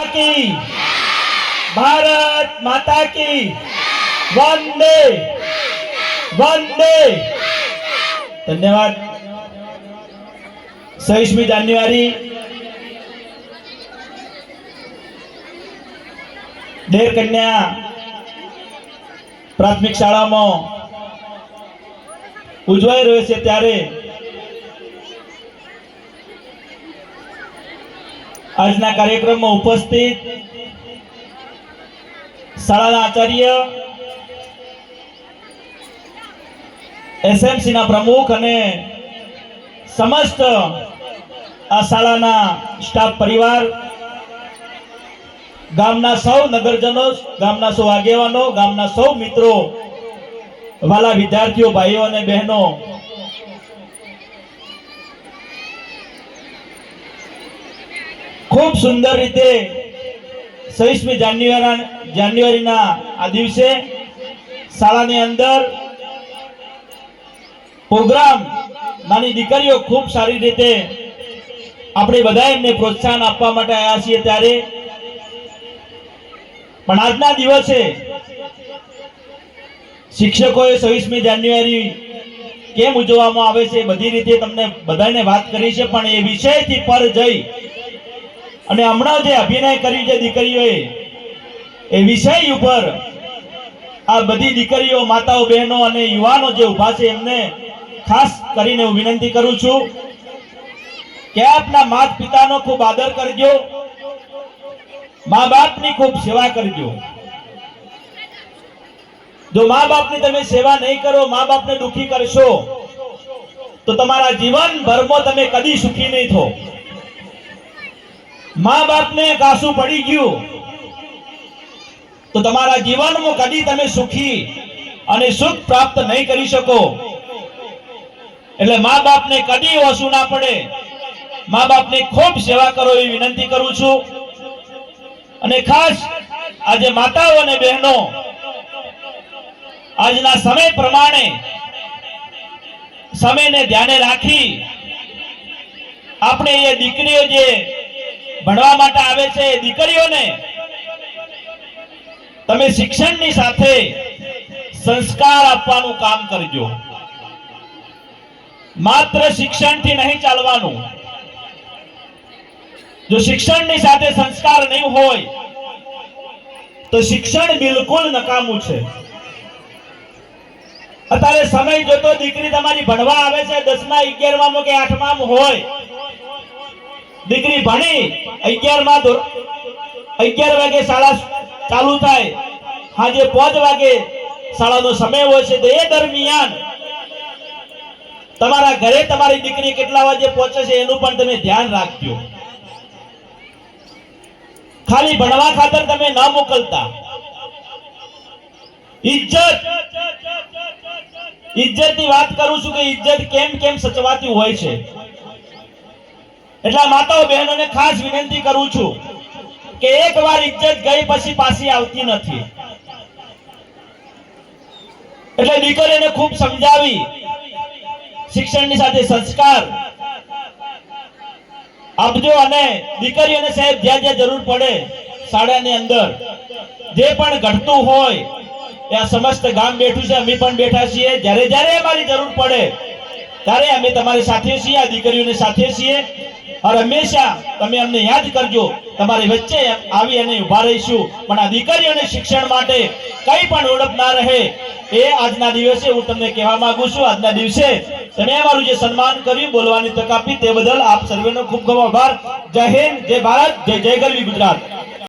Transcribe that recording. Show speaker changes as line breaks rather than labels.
की, भारत माता की, वंदे वंदे। धन्यवाद। 26 जान्युआरी देर कन्या प्राथमिक शाला में उजवाई रह्यो छे त्यारे आजना कार्यक्रम में उपस्थित शाला आचार्य एसएमसी ना प्रमुख अने समस्त आ शाला स्टाफ परिवार, गामना सौ नगरजनों, गामना सौ आगेवानो, गामना सौ मित्रों, वाला विद्यार्थियों, भाईओ अने बहनों, खूब सुंदर रीते 26 जान्युआरी ना आ दिवसे शाळानी अंदर प्रोग्राम नानी दीकरीओ खूब सारी रीते आपणे बधा एमने प्रोत्साहन आपवा माटे आव्या छीए त्यारे पण आजना दिवसे शिक्षकोए 26 जान्युआरी केम उजववामां आवे छे बधी रीते तमने बधाने वात करी छे पण ए विषयथी पर जई અને હમણાં જે અભિનય કર્યું છે દીકરીઓએ એ વિષય ઉપર આ બધી દીકરીઓ, માતાઓ, બહેનો અને યુવાનો જે ઊભા છે એમને ખાસ કરીને હું વિનંતી કરું છું કે આપના માતા પિતાનો ખૂબ આદર કરજો, મા બાપની ખૂબ સેવા કરજો। જો મા બાપની તમે સેવા નહીં કરો, મા બાપને દુખી કરશો તો તમારા જીવનભરમાં તમે કદી સુખી નહીં થો। माँ बाप ने कासू पड़ी गयु तो तमारा जीवन में कदी तमे सुखी अने सुख प्राप्त नहीं करी सको। एटले माँ बाप ने कदी ओछू ना पड़े, माँ बाप ने खूब सेवा करो एवी विनंती करूं छूं। अने खास आज माताओं अने बहनों आजना समय प्रमाणे समय ने ध्याने राखी आपणे ये दीकरीओ जे भणवा माटे आवे छे दीकरीओने तमे शिक्षणनी साथे संस्कार आपवानुं काम करजो। मात्र शिक्षणथी नहीं चालवानुं। जो शिक्षणनी साथे संस्कार नहीं होय तो शिक्षण बिलकुल नकामું છે। अत्यारे समय जोतो दीकरी तमारी भणवा आवे छे 10માં 11માં के 8માં होय, दीकरी भणी 11 वागे शाळा चालू थाय, हाजे 5 वागे शाळानो समय होय छे। तो ए दरमियान तमारा घरे तमारी दीकरी केटला वागे पहोंचे छे एनुं पण तमे ध्यान राखजो। खाली भणवा खातर तमे न मोकलता। इज्जतनी वात करूं छुं के इज्जत केम केम सचवाती होय छे। એટલા માતાઓ બહેનોને ખાસ વિનંતી કરું છું કે એકવાર ઇજ્જત ગઈ પછી પાછી આવતી નથી। એટલે દીકરીને ખૂબ સમજાવી શિક્ષણની સાથે સંસ્કાર આપજો અને દીકરીઓને સાહેબ જ્યાં જ્યાં જરૂર પડે શાળાની અંદર જે પણ ઘટતું હોય ત્યાં સમસ્ત ગામ બેઠું છે, અમે પણ બેઠા છીએ। જ્યારે જ્યારે અમારી જરૂર પડે ત્યારે અમે તમારી સાથે છીએ, આ દીકરીઓને સાથે છીએ। और हमेशा तमे अमने याद करजो, तमारी वच्चे आवी अने उभा रहीशुं। पण आ दीकरीओने शिक्षण माटे कई पण ओळख ना रहे ए आजना दिवसे हूँ तमने कहेवा मांगु छुं। आजना दिवसे तमे अमारुं जे सन्मान कर्युं, बोलवानी तक आपी ते बदल आप सर्वेनो खूब खूब आभार। जय हिंद, जय भारत, जय जय गरवी गुजरात।